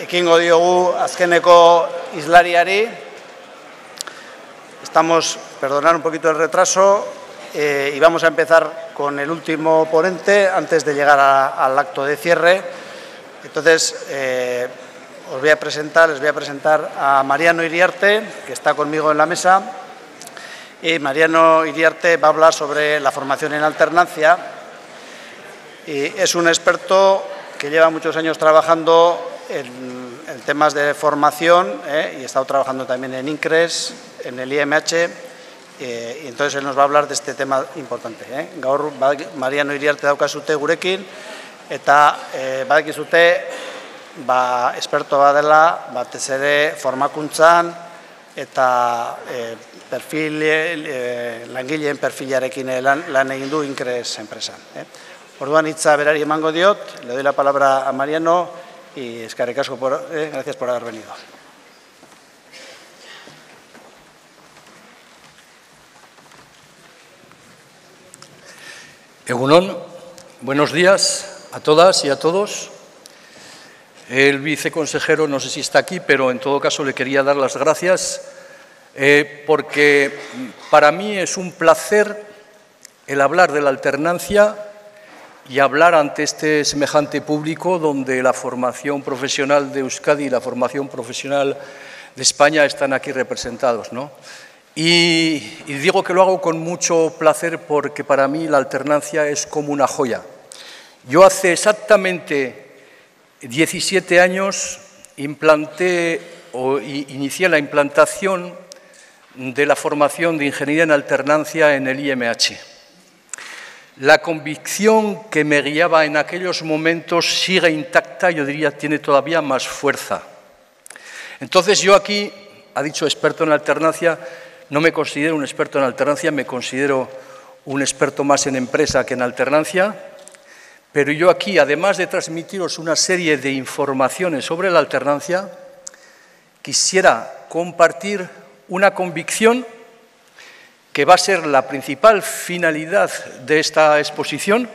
Ekingo diogu azkeneko islariari. Estamos, perdonar un poquito el retraso, y vamos a empezar con el último ponente antes de llegar al acto de cierre. Entonces, les voy a presentar a Mariano Iriarte, que está conmigo en la mesa. Y Mariano Iriarte va a hablar sobre la formación en alternancia. Y es un experto que lleva muchos años trabajando en temas de formación, y ha estado trabajando también en INCRES, en el IMH, y entonces él nos va a hablar de este tema importante. Gaur Mariano Iriarte daukazute gurekin, eta badakizute experto badela batez ere formakuntzan eta langileen perfilarekin lan egin du INCRES enpresan. Orduan hitza berari emango diot, le doy la palabra a Mariano y eskerrik asko, gracias por haber venido. Egunon, buenos días a todas y a todos. El viceconsejero no sé si está aquí, pero en todo caso le quería dar las gracias porque para mí es un placer el hablar de la alternancia y hablar ante este semejante público donde la formación profesional de Euskadi y la formación profesional de España están aquí representados, ¿no? Y digo que lo hago con mucho placer porque para mí la alternancia es como una joya. Yo hace exactamente 17 años inicié la implantación de la formación de ingeniería en alternancia en el IMH. La convicción que me guiaba en aquellos momentos sigue intacta, yo diría, tiene todavía más fuerza. Entonces yo aquí, ha dicho experto en alternancia, no me considero un experto en alternancia, me considero un experto más en empresa que en alternancia, pero yo aquí, además de transmitiros una serie de informaciones sobre la alternancia, quisiera compartir una convicción que va a ser la principal finalidad de esta exposición,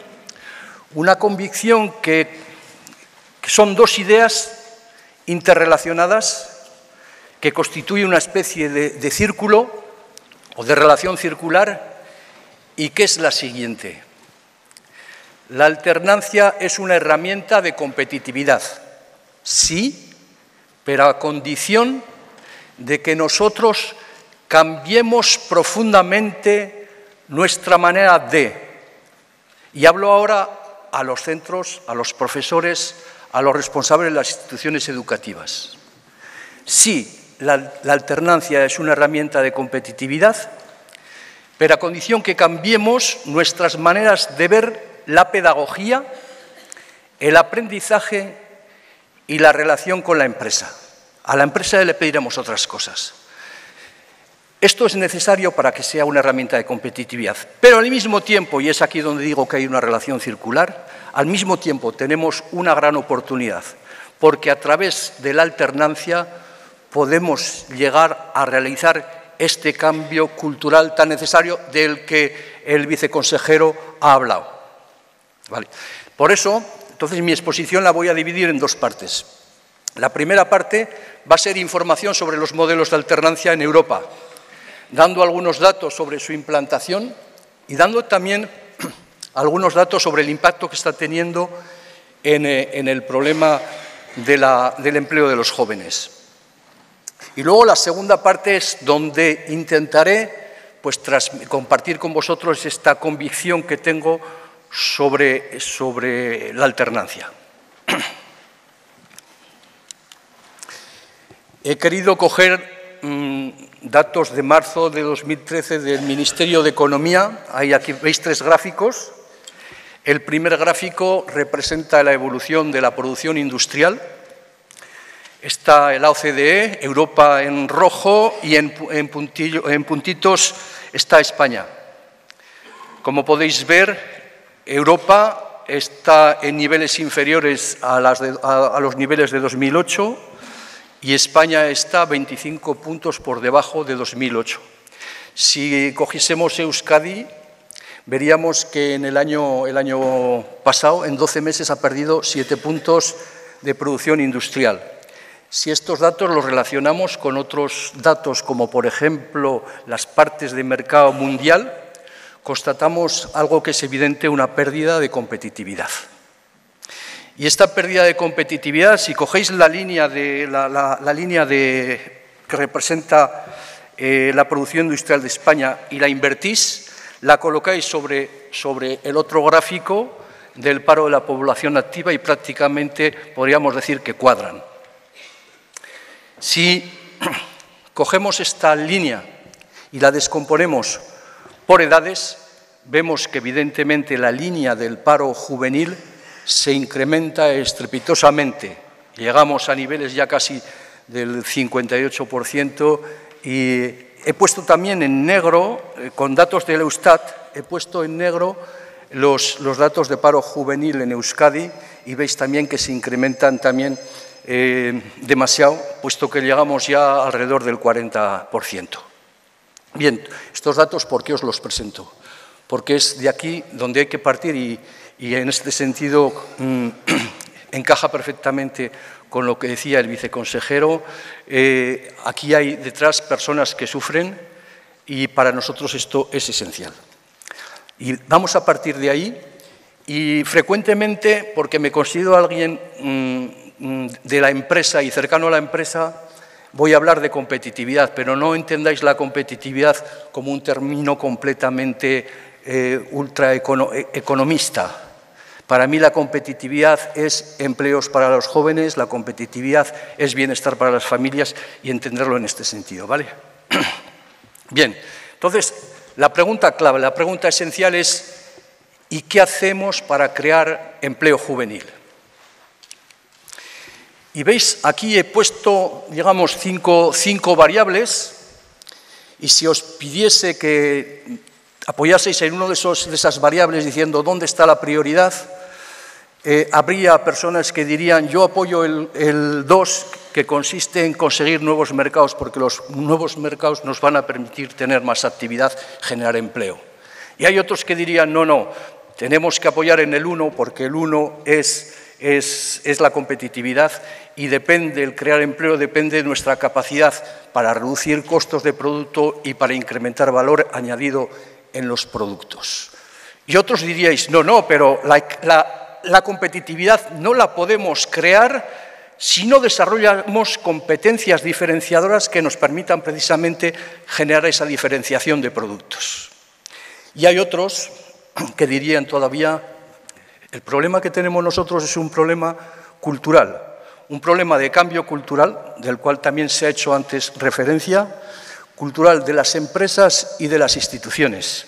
una convicción que son dos ideas interrelacionadas que constituyen una especie de círculo o de relación circular y que es la siguiente. La alternancia es una herramienta de competitividad, sí, pero a condición de que nosotros cambiemos profundamente nuestra manera de, y hablo ahora a los centros, a los profesores, a los responsables de las instituciones educativas. Sí, la alternancia es una herramienta de competitividad, pero a condición que cambiemos nuestras maneras de ver la pedagogía, el aprendizaje y la relación con la empresa. A la empresa le pediremos otras cosas. Esto es necesario para que sea una herramienta de competitividad, pero al mismo tiempo, y es aquí donde digo que hay una relación circular, al mismo tiempo tenemos una gran oportunidad, porque a través de la alternancia podemos llegar a realizar este cambio cultural tan necesario del que el viceconsejero ha hablado. ¿Vale? Por eso, entonces, mi exposición la voy a dividir en dos partes. La primera parte va a ser información sobre los modelos de alternancia en Europa, dando algunos datos sobre su implantación y dando también algunos datos sobre el impacto que está teniendo en el problema del empleo de los jóvenes. Y luego la segunda parte es donde intentaré compartir con vosotros esta convicción que tengo sobre la alternancia. He querido coger datos de marzo de 2013 del Ministerio de Economía. Aquí veis tres gráficos. El primer gráfico representa la evolución de la producción industrial. Está la OCDE, Europa en rojo, y en puntitos está España. Como podéis ver, Europa está en niveles inferiores a los niveles de 2008, y España está 25 puntos por debajo de 2008. Si cogiésemos Euskadi, veríamos que en el año pasado, en 12 meses, ha perdido 7 puntos de producción industrial. Si estos datos los relacionamos con otros datos, como por ejemplo las partes de mercado mundial, constatamos algo que es evidente, una pérdida de competitividad. Y esta pérdida de competitividad, si cogéis la línea que representa la producción industrial de España y la invertís, la colocáis sobre el otro gráfico del paro de la población activa y prácticamente podríamos decir que cuadran. Si cogemos esta línea y la descomponemos por edades, vemos que evidentemente la línea del paro juvenil se incrementa estrepitosamente. Llegamos a niveles ya casi del 58% y he puesto también en negro, con datos del Eustat, he puesto en negro los datos de paro juvenil en Euskadi y veis también que se incrementan también demasiado, puesto que llegamos ya alrededor del 40%. Bien, estos datos, ¿por qué os los presento? Porque es de aquí donde hay que partir y en este sentido encaja perfectamente con lo que decía el viceconsejero. Aquí hay detrás personas que sufren y para nosotros esto es esencial. Y vamos a partir de ahí y frecuentemente, porque me considero alguien de la empresa y cercano a la empresa, voy a hablar de competitividad, pero no entendáis la competitividad como un término completamente ultraeconomista. Para mí la competitividad es empleos para los jóvenes, la competitividad es bienestar para las familias y entenderlo en este sentido, ¿vale? Bien, entonces la pregunta clave, la pregunta esencial es ¿y qué hacemos para crear empleo juvenil? Y veis, aquí he puesto, digamos, cinco variables y si os pidiese que apoyaseis en una de esas variables diciendo ¿dónde está la prioridad? Habría personas que dirían yo apoyo el 2, que consiste en conseguir nuevos mercados porque los nuevos mercados nos van a permitir tener más actividad, generar empleo. Y hay otros que dirían no, tenemos que apoyar en el 1 porque el 1 es la competitividad y depende, el crear empleo depende de nuestra capacidad para reducir costos de producto y para incrementar valor añadido en los productos. Y otros diríais, no, pero la competitividad no la podemos crear si no desarrollamos competencias diferenciadoras que nos permitan precisamente generar esa diferenciación de productos. Y hay otros que dirían todavía, el problema que tenemos nosotros es un problema cultural, un problema de cambio cultural, del cual también se ha hecho antes referencia, cultural de las empresas y de las instituciones.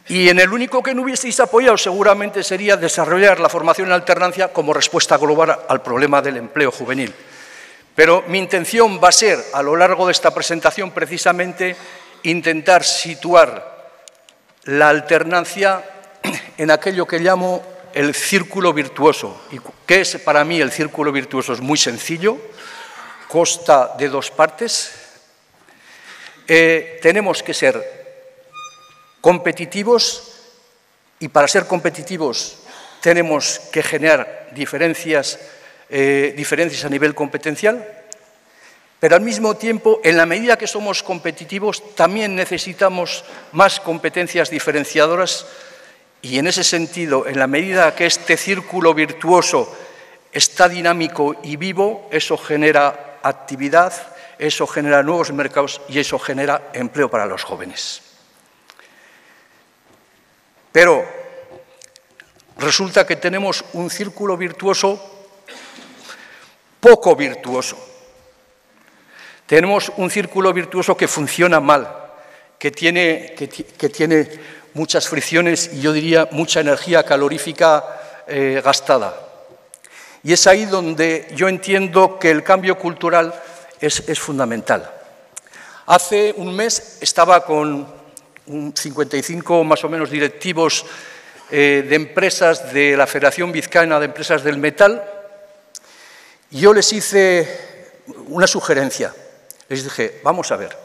Y en el único que no hubieseis apoyado seguramente sería desarrollar la formación en alternancia como respuesta global al problema del empleo juvenil. Pero mi intención va a ser, a lo largo de esta presentación, precisamente intentar situar la alternancia en aquello que llamo el círculo virtuoso. ¿Y qué es para mí el círculo virtuoso? Es muy sencillo, consta de dos partes. Tenemos que ser competitivos y para ser competitivos tenemos que generar diferencias a nivel competencial, pero al mismo tiempo, en la medida que somos competitivos, también necesitamos más competencias diferenciadoras y en ese sentido, en la medida que este círculo virtuoso está dinámico y vivo, eso genera actividad, eso genera nuevos mercados y eso genera empleo para los jóvenes. Pero resulta que tenemos un círculo virtuoso poco virtuoso. Tenemos un círculo virtuoso que funciona mal, que tiene muchas fricciones y yo diría mucha energía calorífica gastada. Y es ahí donde yo entiendo que el cambio cultural es fundamental. Hace un mes estaba con 55 más o menos directivos de empresas de la Federación Vizcaína de Empresas del Metal y yo les hice una sugerencia. Les dije, vamos a ver,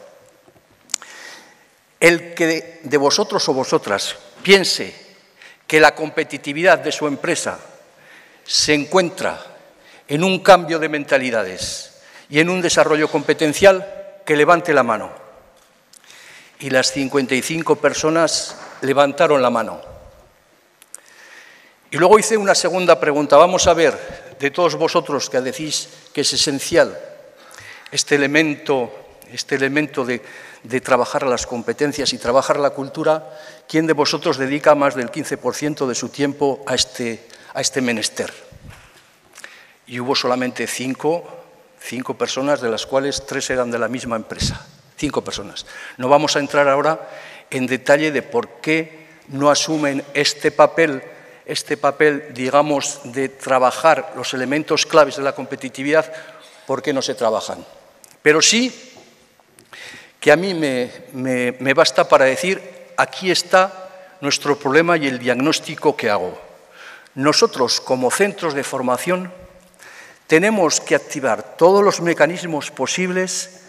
el que de vosotros o vosotras piense que la competitividad de su empresa se encuentra en un cambio de mentalidades y en un desarrollo competencial, que levante la mano. Y las 55 personas levantaron la mano. Y luego hice una segunda pregunta. Vamos a ver, de todos vosotros que decís que es esencial este elemento de trabajar las competencias y trabajar la cultura, ¿quién de vosotros dedica más del 15% de su tiempo a este menester? Y hubo solamente cinco personas, de las cuales 3 eran de la misma empresa. 5 personas. No vamos a entrar ahora en detalle de por qué no asumen este papel, digamos, de trabajar los elementos claves de la competitividad, por qué no se trabajan. Pero sí que a mí me basta para decir, aquí está nuestro problema y el diagnóstico que hago. Nosotros, como centros de formación, tenemos que activar todos los mecanismos posibles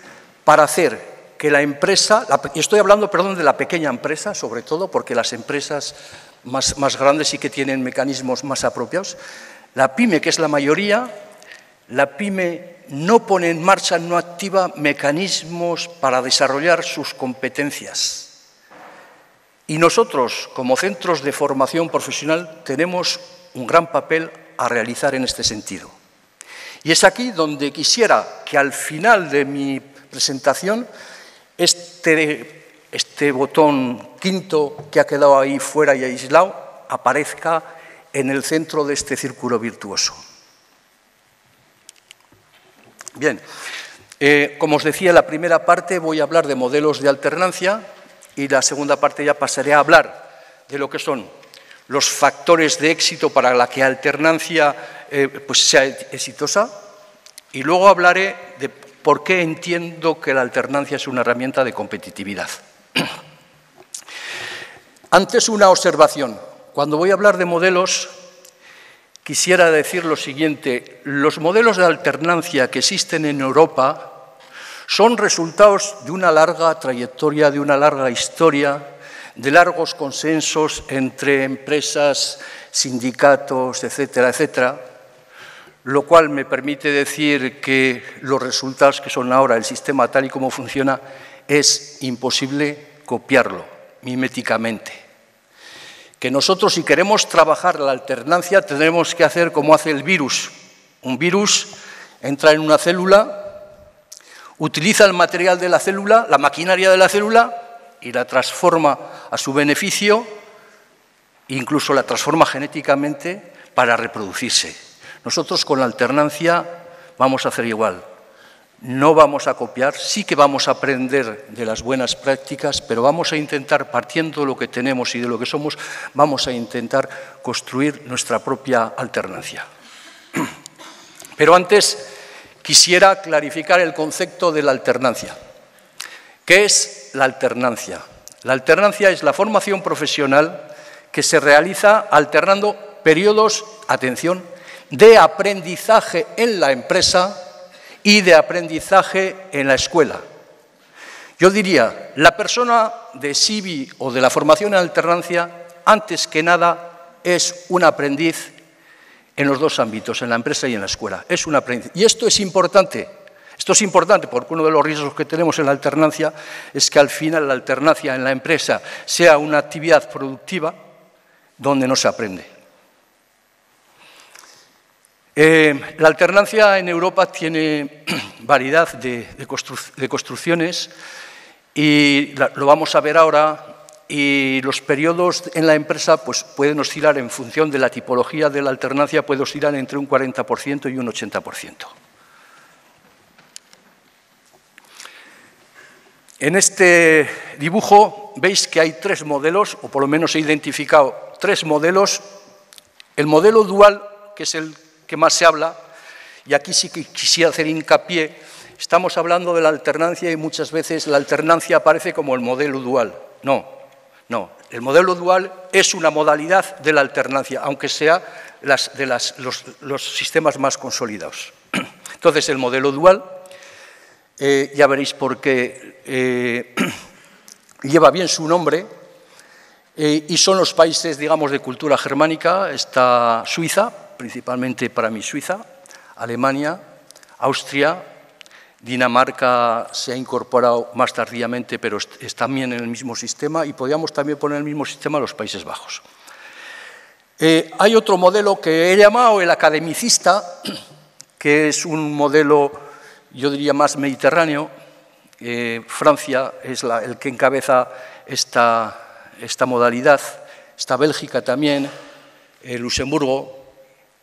para hacer que la empresa, y estoy hablando, perdón, de la pequeña empresa, sobre todo, porque las empresas más grandes sí que tienen mecanismos más apropiados. La PYME, que es la mayoría, la PYME no pone en marcha, no activa mecanismos para desarrollar sus competencias. Y nosotros, como centros de formación profesional, tenemos un gran papel a realizar en este sentido. Y es aquí donde quisiera que al final de mi presentación este botón quinto que ha quedado ahí fuera y aislado aparezca en el centro de este círculo virtuoso. Bien, como os decía, en la primera parte voy a hablar de modelos de alternancia y la segunda parte ya pasaré a hablar de lo que son los factores de éxito para la que alternancia pues sea exitosa, y luego hablaré de por qué entiendo que la alternancia es una herramienta de competitividad. Antes, una observación. Cuando voy a hablar de modelos, quisiera decir lo siguiente. Los modelos de alternancia que existen en Europa son resultados de una larga trayectoria, de una larga historia, de largos consensos entre empresas, sindicatos, etcétera, etcétera, lo cual me permite decir que los resultados que son ahora, el sistema tal y como funciona, es imposible copiarlo miméticamente. Que nosotros, si queremos trabajar la alternancia, tendremos que hacer como hace el virus. Un virus entra en una célula, utiliza el material de la célula, la maquinaria de la célula, y la transforma a su beneficio, incluso la transforma genéticamente para reproducirse. Nosotros con la alternancia vamos a hacer igual. No vamos a copiar, sí que vamos a aprender de las buenas prácticas, pero vamos a intentar, partiendo de lo que tenemos y de lo que somos, vamos a intentar construir nuestra propia alternancia. Pero antes quisiera clarificar el concepto de la alternancia. ¿Qué es la alternancia? La alternancia es la formación profesional que se realiza alternando periodos, atención, de aprendizaje en la empresa y de aprendizaje en la escuela. Yo diría, la persona de SIBI o de la formación en alternancia, antes que nada, es un aprendiz en los dos ámbitos, en la empresa y en la escuela. Es un aprendiz. Y esto es importante. Esto es importante porque uno de los riesgos que tenemos en la alternancia es que al final la alternancia en la empresa sea una actividad productiva donde no se aprende. La alternancia en Europa tiene variedad de construcciones y lo vamos a ver ahora, y los periodos en la empresa pues, pueden oscilar en función de la tipología de la alternancia, puede oscilar entre un 40% y un 80%. En este dibujo veis que hay 3 modelos, o por lo menos he identificado 3 modelos. El modelo dual, que es el que más se habla, y aquí sí que quisiera hacer hincapié, estamos hablando de la alternancia y muchas veces la alternancia aparece como el modelo dual. No, el modelo dual es una modalidad de la alternancia, aunque sea los sistemas más consolidados. Entonces, el modelo dual, ya veréis por qué lleva bien su nombre, y son los países, digamos, de cultura germánica. Está Suiza, principalmente para mí Suiza, Alemania, Austria, Dinamarca se ha incorporado más tardíamente, pero está también en el mismo sistema, y podríamos también poner en el mismo sistema los Países Bajos. Hay otro modelo que he llamado el academicista, que es un modelo, yo diría, más mediterráneo. Francia es el que encabeza esta modalidad, está Bélgica también, Luxemburgo,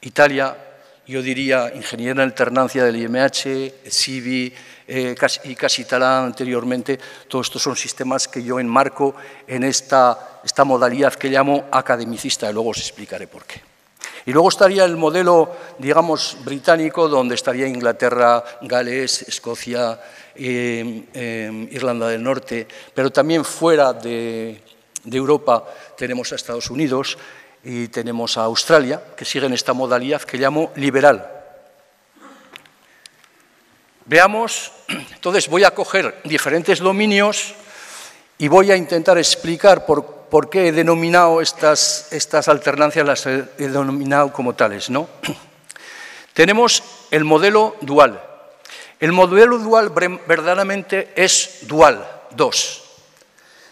Italia, yo diría ingeniería en alternancia del IMH, CIVI y Casi Talent anteriormente. Todos estos son sistemas que yo enmarco en esta modalidad que llamo academicista, y luego os explicaré por qué. Y luego estaría el modelo, digamos, británico, donde estaría Inglaterra, Gales, Escocia, Irlanda del Norte, pero también fuera de Europa tenemos a Estados Unidos y tenemos a Australia, que siguen esta modalidad que llamo liberal. Veamos, entonces voy a coger diferentes dominios y voy a intentar explicar por qué he denominado estas alternancias, las he denominado como tales, ¿no? Tenemos el modelo dual. El modelo dual verdaderamente es dual, dos.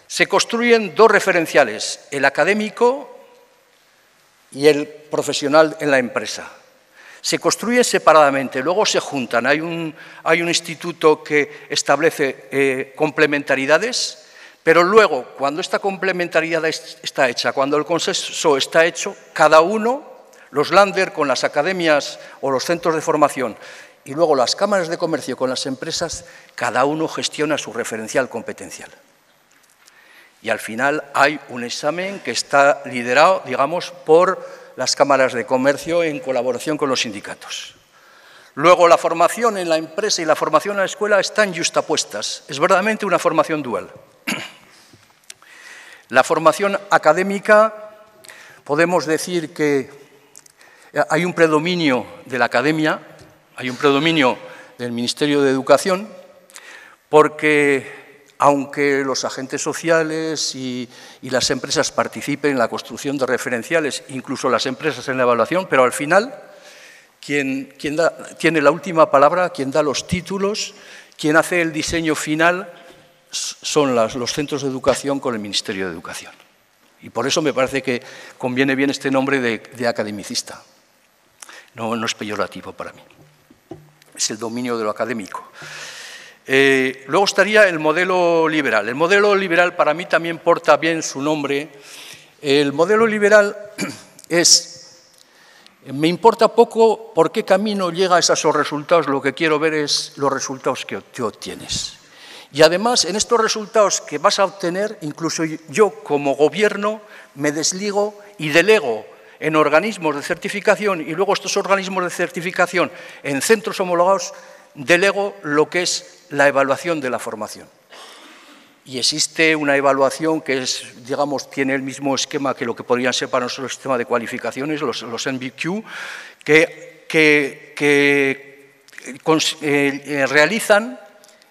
Se construyen dos referenciales, el académico y el profesional en la empresa. Se construyen separadamente, luego se juntan. Hay un instituto que establece complementariedades, pero luego, cuando esta complementariedad está hecha, cuando el consenso está hecho, cada uno, los Länder con las academias o los centros de formación y luego las cámaras de comercio con las empresas, cada uno gestiona su referencial competencial. Y al final hay un examen que está liderado, digamos, por las cámaras de comercio en colaboración con los sindicatos. Luego, la formación en la empresa y la formación en la escuela están yuxtapuestas. Es verdaderamente una formación dual. La formación académica, podemos decir que hay un predominio de la academia, hay un predominio del Ministerio de Educación, porque aunque los agentes sociales y las empresas participen en la construcción de referenciales, incluso las empresas en la evaluación, pero al final, quien tiene la última palabra, quien da los títulos, quien hace el diseño final, son los centros de educación con el Ministerio de Educación. Y por eso me parece que conviene bien este nombre de academicista. No es peyorativo para mí. Es el dominio de lo académico. Luego estaría el modelo liberal. El modelo liberal para mí también porta bien su nombre. El modelo liberal me importa poco por qué camino llegas a esos resultados, lo que quiero ver es los resultados que obtienes. Y además, en estos resultados que vas a obtener, incluso yo como gobierno me desligo y delego en organismos de certificación y luego estos organismos de certificación en centros homologados, delego lo que es la evaluación de la formación. Y existe una evaluación que digamos, tiene el mismo esquema que lo que podrían ser para nosotros el sistema de cualificaciones, los NVQ, que realizan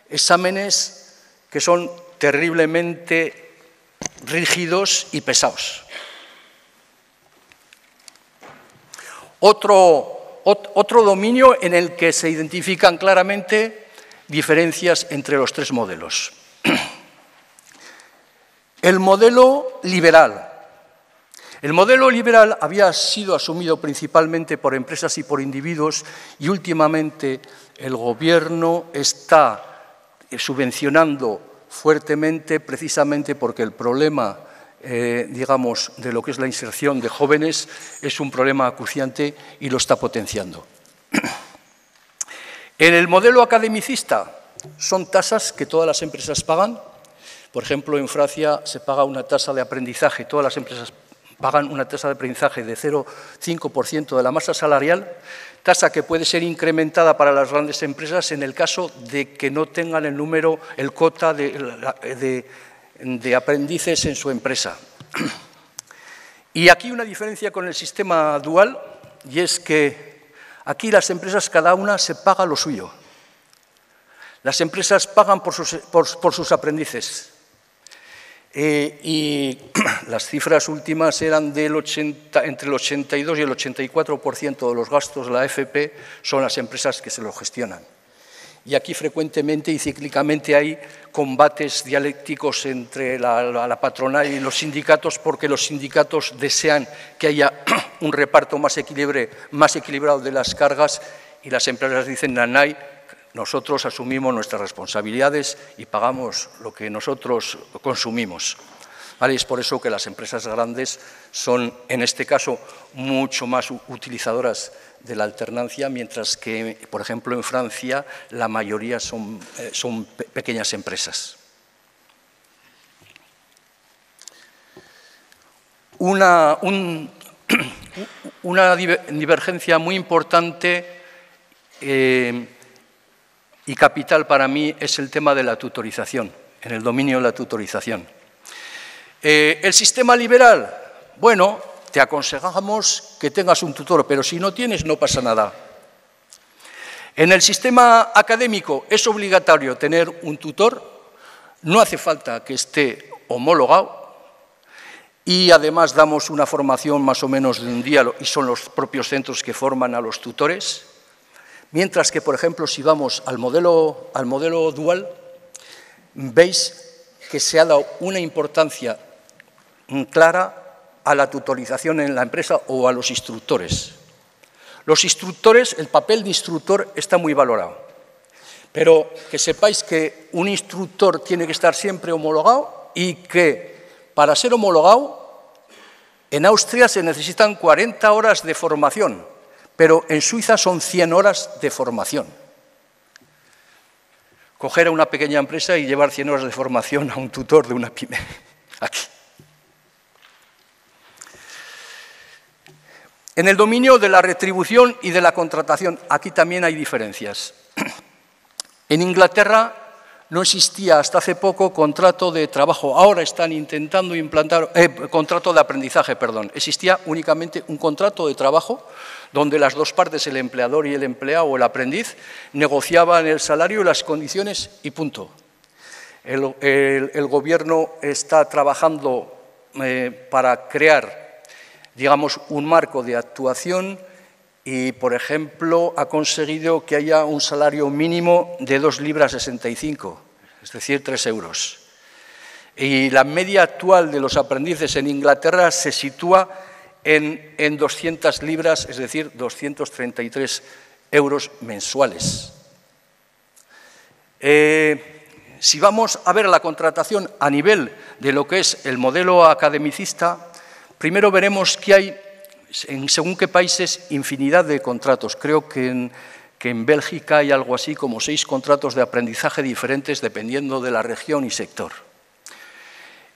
exámenes que son terriblemente rígidos y pesados. Otro dominio en el que se identifican claramente diferencias entre los tres modelos. El modelo liberal. El modelo liberal había sido asumido principalmente por empresas y por individuos y últimamente el gobierno está subvencionando fuertemente precisamente porque el problema digamos, de lo que es la inserción de jóvenes es un problema acuciante y lo está potenciando. En el modelo academicista son tasas que todas las empresas pagan. Por ejemplo, en Francia se paga una tasa de aprendizaje, todas las empresas pagan una tasa de aprendizaje de 0,5% de la masa salarial, tasa que puede ser incrementada para las grandes empresas en el caso de que no tengan el cota de aprendices en su empresa. Y aquí una diferencia con el sistema dual, y es que aquí las empresas cada una se paga lo suyo. Las empresas pagan por sus aprendices. y las cifras últimas eran entre el 82 y el 84% de los gastos de la AFP son las empresas que se lo gestionan. Y aquí frecuentemente y cíclicamente hay combates dialécticos entre la patronal y los sindicatos, porque los sindicatos desean que haya un reparto más equilibrado de las cargas y las empresas dicen, nanay, nosotros asumimos nuestras responsabilidades y pagamos lo que nosotros consumimos. ¿Vale? Es por eso que las empresas grandes son, en este caso, mucho más utilizadoras de la alternancia, mientras que, por ejemplo, en Francia la mayoría son pequeñas empresas. Una divergencia muy importante y capital para mí es el tema de la tutorización, en el dominio de la tutorización. El sistema liberal, bueno, te aconsejamos que tengas un tutor, pero si no tienes, no pasa nada. En el sistema académico es obligatorio tener un tutor, no hace falta que esté homologado y además damos una formación más o menos de un día y son los propios centros que forman a los tutores. Mientras que, por ejemplo, si vamos al modelo dual, veis que se ha dado una importancia clara a la tutorización en la empresa o a los instructores. Los instructores, el papel de instructor está muy valorado, pero que sepáis que un instructor tiene que estar siempre homologado y que para ser homologado en Austria se necesitan 40 horas de formación, pero en Suiza son 100 horas de formación. Coger a una pequeña empresa y llevar 100 horas de formación a un tutor de una pyme. Aquí. En el dominio de la retribución y de la contratación, aquí también hay diferencias. En Inglaterra no existía hasta hace poco contrato de trabajo, ahora están intentando implantar, contrato de aprendizaje, perdón. Existía únicamente un contrato de trabajo donde las dos partes, el empleador y el empleado o el aprendiz, negociaban el salario y las condiciones y punto. El gobierno está trabajando para crear, digamos, un marco de actuación y, por ejemplo, ha conseguido que haya un salario mínimo de 2,65 libras, es decir, 3 euros. Y la media actual de los aprendices en Inglaterra se sitúa en 200 libras, es decir, 233 euros mensuales. Si vamos a ver la contratación a nivel de lo que es el modelo academicista, primero veremos que hay, según qué países, infinidad de contratos. Creo que en Bélgica hay algo así como 6 contratos de aprendizaje diferentes dependiendo de la región y sector.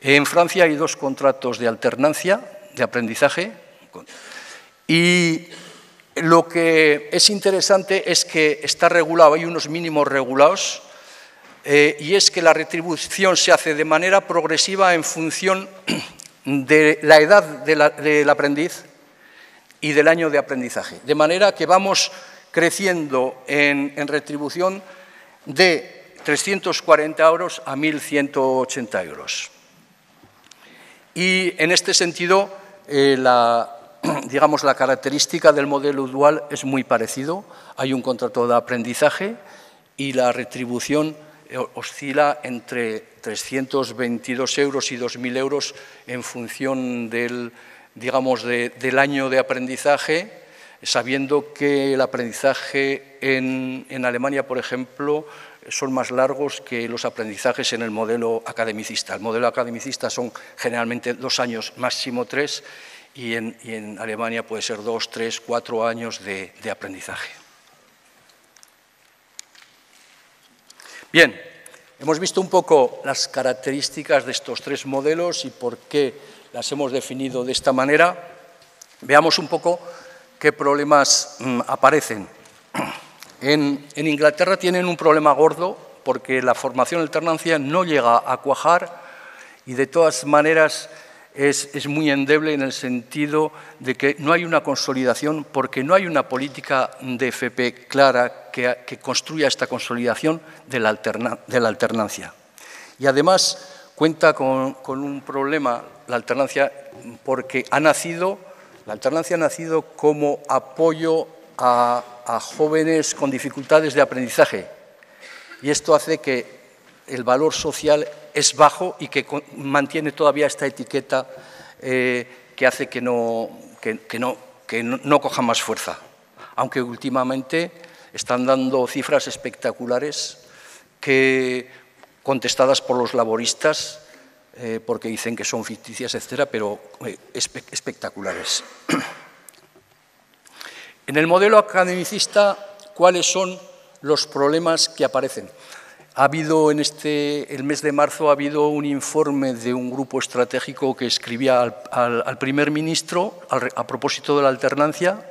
En Francia hay 2 contratos de alternancia, de aprendizaje. Y lo que es interesante es que está regulado, hay unos mínimos regulados, y es que la retribución se hace de manera progresiva en función de la edad del aprendiz y del año de aprendizaje. De manera que vamos creciendo en retribución de 340 euros a 1.180 euros. Y en este sentido, digamos, la característica del modelo dual es muy parecido. Hay un contrato de aprendizaje y la retribución oscila entre 322 euros y 2.000 euros en función del año de aprendizaje, sabiendo que el aprendizaje en Alemania, por ejemplo, son más largos que los aprendizajes en el modelo academicista. El modelo academicista son generalmente 2 años, máximo 3, y en Alemania puede ser 2, 3, 4 años de aprendizaje. Bien, hemos visto un poco las características de estos 3 modelos y por qué las hemos definido de esta manera. Veamos un poco qué problemas aparecen. En Inglaterra tienen un problema gordo porque la formación alternancia no llega a cuajar y de todas maneras es muy endeble en el sentido de que no hay una consolidación porque no hay una política de FP clara que construya esta consolidación de la alternancia. Y además, cuenta con un problema, la alternancia, porque la alternancia ha nacido como apoyo a jóvenes con dificultades de aprendizaje. Y esto hace que el valor social es bajo y que mantiene todavía esta etiqueta que hace que no coja más fuerza. Aunque últimamente están dando cifras espectaculares contestadas por los laboristas, porque dicen que son ficticias, etcétera, pero espectaculares. En el modelo academicista, ¿cuáles son los problemas que aparecen? Ha habido el mes de marzo ha habido un informe de un grupo estratégico que escribía al primer ministro a propósito de la alternancia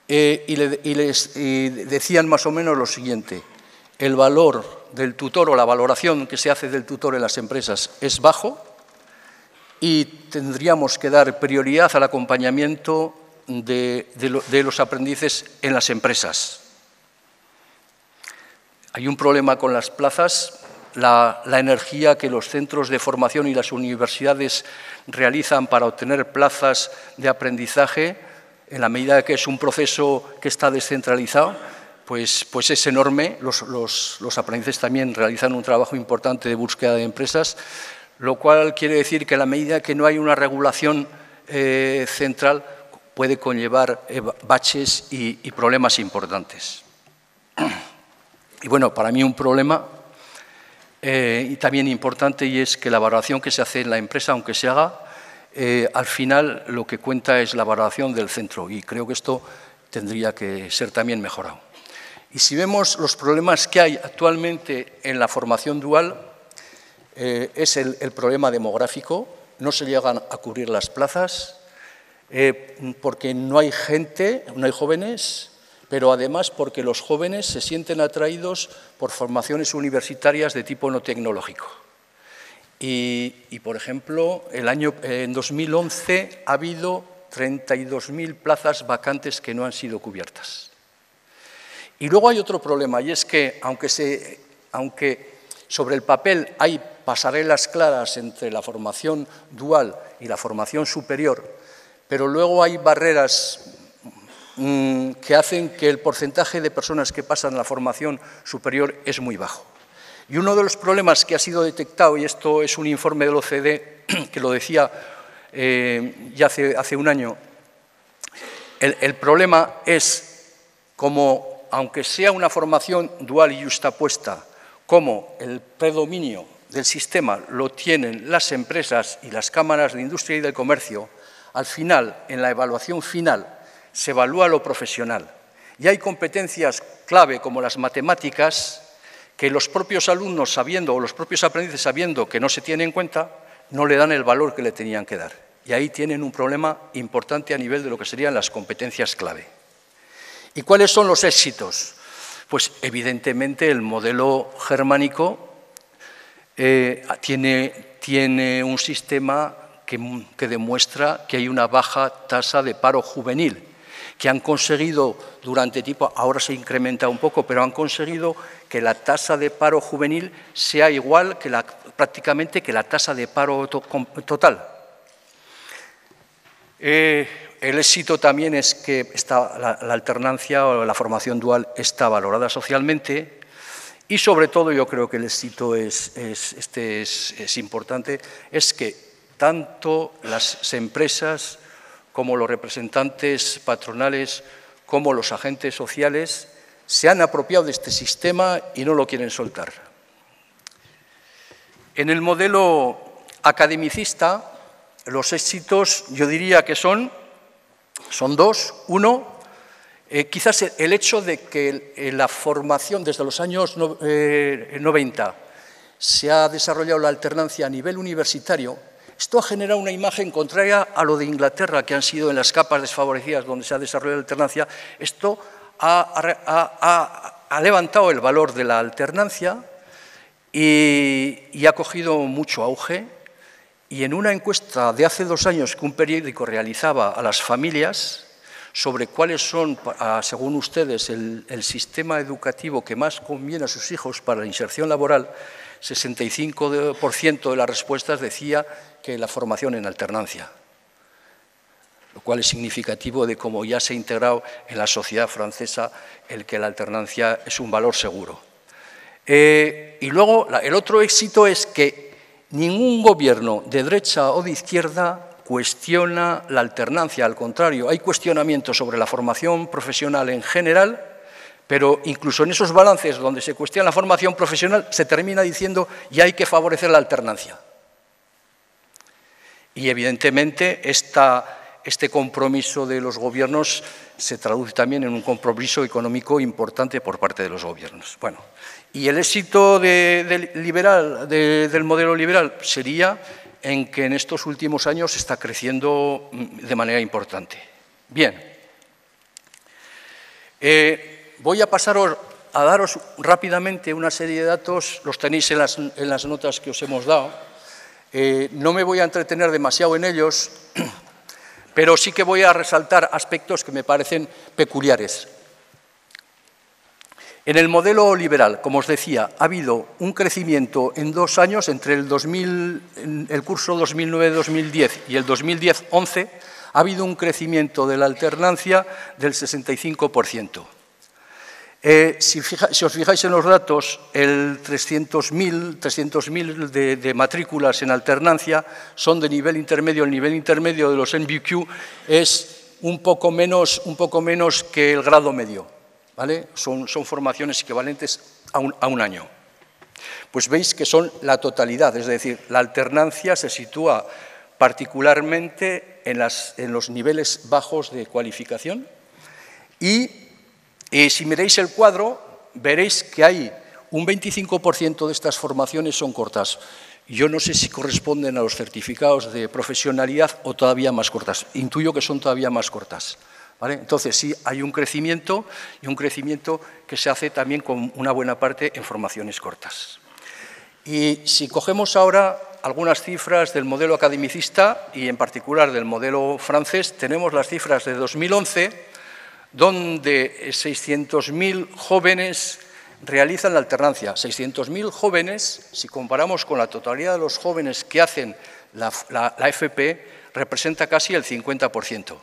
y decían más o menos lo siguiente: el valor del tutor o la valoración que se hace del tutor en las empresas es bajo y tendríamos que dar prioridad al acompañamiento de los aprendices en las empresas. Hay un problema con las plazas, la energía que los centros de formación y las universidades realizan para obtener plazas de aprendizaje, en la medida que es un proceso que está descentralizado, pues es enorme. Los aprendices también realizan un trabajo importante de búsqueda de empresas, lo cual quiere decir que en la medida que no hay una regulación central, puede conllevar baches y problemas importantes. Y bueno, para mí un problema y también importante, y es que la valoración que se hace en la empresa, aunque se haga, al final lo que cuenta es la valoración del centro, y creo que esto tendría que ser también mejorado. Y si vemos los problemas que hay actualmente en la formación dual, es el problema demográfico. No se llegan a cubrir las plazas porque no hay gente, no hay jóvenes, pero además porque los jóvenes se sienten atraídos por formaciones universitarias de tipo no tecnológico. Y por ejemplo, en 2011 ha habido 32.000 plazas vacantes que no han sido cubiertas. Y luego hay otro problema, y es que aunque sobre el papel hay pasarelas claras entre la formación dual y la formación superior, pero luego hay barreras que hacen que el porcentaje de personas que pasan a la formación superior es muy bajo. Y uno de los problemas que ha sido detectado, y esto es un informe del OCDE que lo decía ya hace un año, el problema es como, aunque sea una formación dual y justapuesta, como el predominio del sistema lo tienen las empresas y las cámaras de industria y del comercio, al final, en la evaluación final, se evalúa lo profesional. Y hay competencias clave como las matemáticas que los propios alumnos sabiendo, o los propios aprendices sabiendo que no se tienen en cuenta, no le dan el valor que le tenían que dar. Y ahí tienen un problema importante a nivel de lo que serían las competencias clave. ¿Y cuáles son los éxitos? Pues evidentemente el modelo germánico tiene un sistema que demuestra que hay una baja tasa de paro juvenil, que han conseguido durante tiempo, ahora se incrementa un poco, pero han conseguido que la tasa de paro juvenil sea igual que prácticamente que la tasa de paro total. El éxito también es que la alternancia o la formación dual está valorada socialmente y sobre todo yo creo que el éxito es importante, es que tanto las empresas como los representantes patronales, como los agentes sociales, se han apropiado de este sistema y no lo quieren soltar. En el modelo academicista, los éxitos yo diría que son dos. Uno, quizás el hecho de que la formación desde los años 90 se ha desarrollado la alternancia a nivel universitario. Esto ha generado una imagen contraria a lo de Inglaterra, que han sido en las capas desfavorecidas donde se ha desarrollado la alternancia. Esto ha levantado el valor de la alternancia y ha cogido mucho auge. Y en una encuesta de hace 2 años que un periódico realizaba a las familias sobre cuáles son, según ustedes, el sistema educativo que más conviene a sus hijos para la inserción laboral, 65% de las respuestas decía que la formación en alternancia, lo cual es significativo de cómo ya se ha integrado en la sociedad francesa el que la alternancia es un valor seguro. Y luego el otro éxito es que ningún gobierno de derecha o de izquierda cuestiona la alternancia, al contrario, hay cuestionamientos sobre la formación profesional en general, pero incluso en esos balances donde se cuestiona la formación profesional se termina diciendo y hay que favorecer la alternancia. Y evidentemente este compromiso de los gobiernos se traduce también en un compromiso económico importante por parte de los gobiernos. Bueno, y el éxito del modelo liberal sería en que en estos últimos años está creciendo de manera importante. Bien, voy a pasaros a daros rápidamente una serie de datos, los tenéis en las notas que os hemos dado. No me voy a entretener demasiado en ellos, pero sí que voy a resaltar aspectos que me parecen peculiares. En el modelo liberal, como os decía, ha habido un crecimiento en 2 años, entre el curso 2009-2010 y el 2010-11, ha habido un crecimiento de la alternancia del 65%. Si os fijáis en los datos, el 300.000 de matrículas en alternancia son de nivel intermedio. El nivel intermedio de los NVQ es un poco menos que el grado medio, ¿vale? Son formaciones equivalentes a un año. Pues veis que son la totalidad, es decir, la alternancia se sitúa particularmente en los niveles bajos de cualificación y si miráis el cuadro, veréis que hay un 25% de estas formaciones son cortas. Yo no sé si corresponden a los certificados de profesionalidad o todavía más cortas. Intuyo que son todavía más cortas, ¿vale? Entonces sí, hay un crecimiento y un crecimiento que se hace también con una buena parte en formaciones cortas. Y si cogemos ahora algunas cifras del modelo academicista y en particular del modelo francés, tenemos las cifras de 2011, donde 600.000 jóvenes realizan la alternancia. 600.000 jóvenes, si comparamos con la totalidad de los jóvenes que hacen la FP, representa casi el 50%.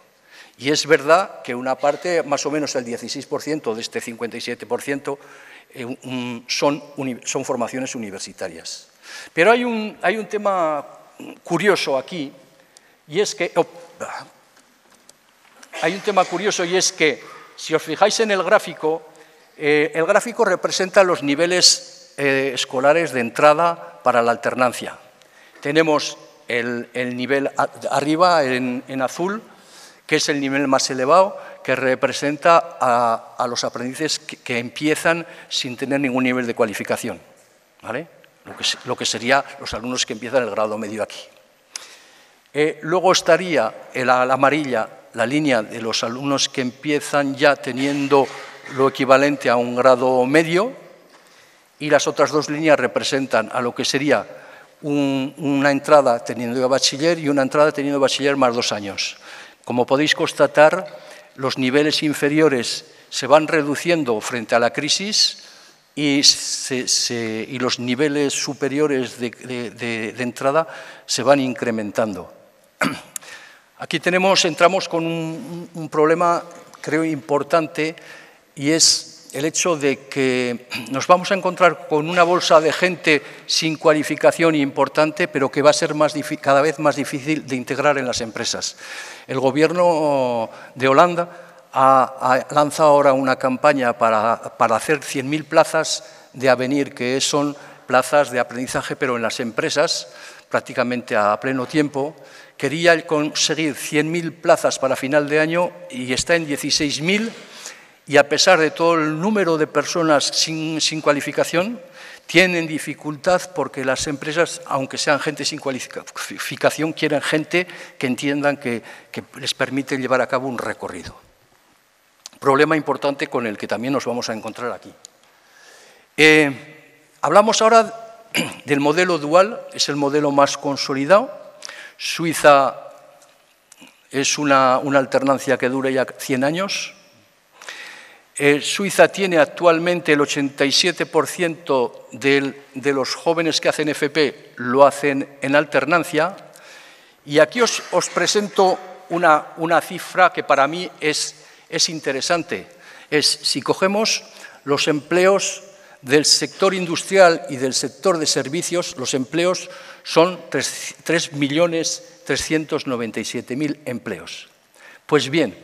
Y es verdad que una parte, más o menos el 16% de este 57%, son formaciones universitarias. Pero hay un tema curioso aquí, y es que... Hay un tema curioso y es que, si os fijáis en el gráfico representa los niveles escolares de entrada para la alternancia. Tenemos el nivel arriba en azul, que es el nivel más elevado, que representa a los aprendices que empiezan sin tener ningún nivel de cualificación, ¿vale? Lo que serían los alumnos que empiezan el grado medio aquí. Luego estaría la amarilla, la línea de los alumnos que empiezan ya teniendo lo equivalente a un grado medio, y las otras dos líneas representan a lo que sería una entrada teniendo bachiller y una entrada teniendo bachiller más 2 años. Como podéis constatar, los niveles inferiores se van reduciendo frente a la crisis y los niveles superiores de entrada se van incrementando. Aquí entramos con un problema, creo, importante, y es el hecho de que nos vamos a encontrar con una bolsa de gente sin cualificación importante, pero que va a ser cada vez más difícil de integrar en las empresas. El Gobierno de Holanda ha lanzado ahora una campaña para hacer 100.000 plazas de Avenir, que son plazas de aprendizaje, pero en las empresas, prácticamente a pleno tiempo. Quería conseguir 100.000 plazas para final de año y está en 16.000, y a pesar de todo el número de personas sin cualificación, tienen dificultad porque las empresas, aunque sean gente sin cualificación, quieren gente que entiendan que les permite llevar a cabo un recorrido. Problema importante con el que también nos vamos a encontrar aquí. Hablamos ahora del modelo dual, es el modelo más consolidado. Suiza es una alternancia que dura ya 100 años. Suiza tiene actualmente el 87% de los jóvenes que hacen FP lo hacen en alternancia. Y aquí os presento una cifra que para mí es interesante. Si cogemos los empleos del sector industrial y del sector de servicios, los empleos son 3.397.000 empleos. Pues bien,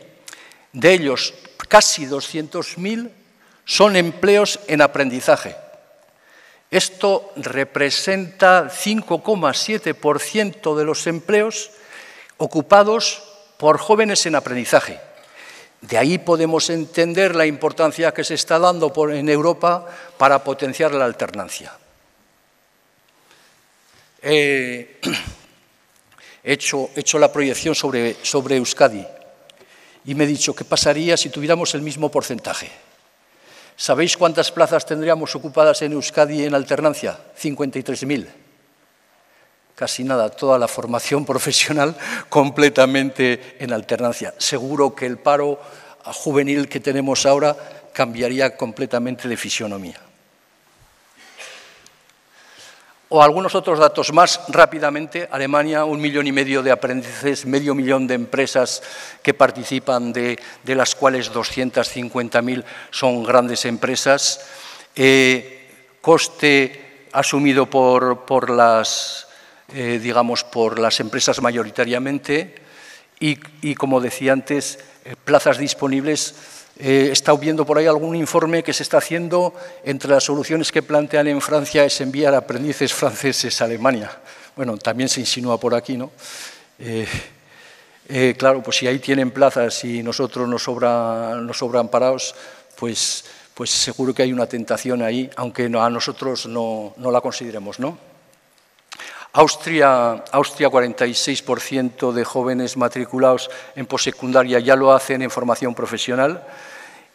de ellos casi 200.000 son empleos en aprendizaje. Esto representa 5,7% de los empleos ocupados por jóvenes en aprendizaje. De ahí podemos entender la importancia que se está dando en Europa para potenciar la alternancia. He hecho la proyección sobre Euskadi y me he dicho, ¿qué pasaría si tuviéramos el mismo porcentaje? ¿Sabéis cuántas plazas tendríamos ocupadas en Euskadi en alternancia? 53.000. Casi nada, toda la formación profesional completamente en alternancia. Seguro que el paro juvenil que tenemos ahora cambiaría completamente de fisionomía. O algunos otros datos más, rápidamente. Alemania, 1,5 millones de aprendices, 500.000 de empresas que participan, de las cuales 250.000 son grandes empresas. Coste asumido por las empresas mayoritariamente y, como decía antes, plazas disponibles. He estado viendo por ahí algún informe que se está haciendo. Entre las soluciones que plantean en Francia es enviar aprendices franceses a Alemania. Bueno, también se insinúa por aquí, ¿no? Claro, pues si ahí tienen plazas y nosotros nos sobran parados, pues seguro que hay una tentación ahí, aunque a nosotros no la consideremos, ¿no? Austria, 46% de jóvenes matriculados en postsecundaria ya lo hacen en formación profesional.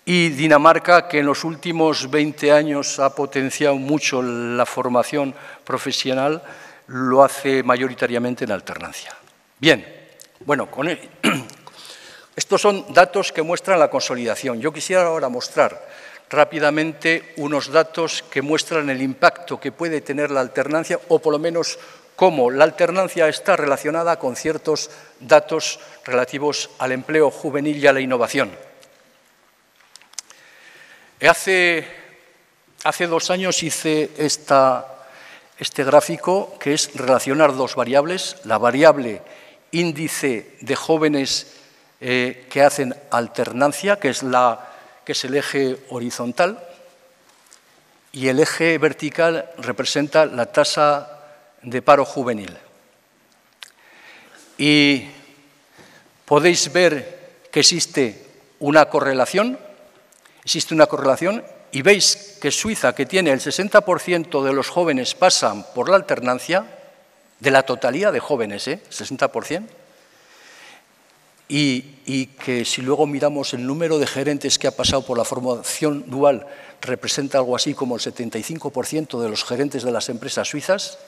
Y Dinamarca, que en los últimos 20 años ha potenciado mucho la formación profesional, lo hace mayoritariamente en alternancia. Bien, bueno, estos son datos que muestran la consolidación. Yo quisiera ahora mostrar rápidamente unos datos que muestran el impacto que puede tener la alternancia, o por lo menos cómo la alternancia está relacionada con ciertos datos relativos al empleo juvenil y a la innovación. Hace 2 años hice este gráfico, que es relacionar dos variables: la variable índice de jóvenes que hacen alternancia, que es el eje horizontal, y el eje vertical representa la tasa de paro juvenil. Y podéis ver que existe una correlación, y veis que Suiza, que tiene el 60% de los jóvenes pasan por la alternancia, de la totalidad de jóvenes, 60%, y que si luego miramos el número de gerentes que ha pasado por la formación dual, representa algo así como el 75% de los gerentes de las empresas suizas.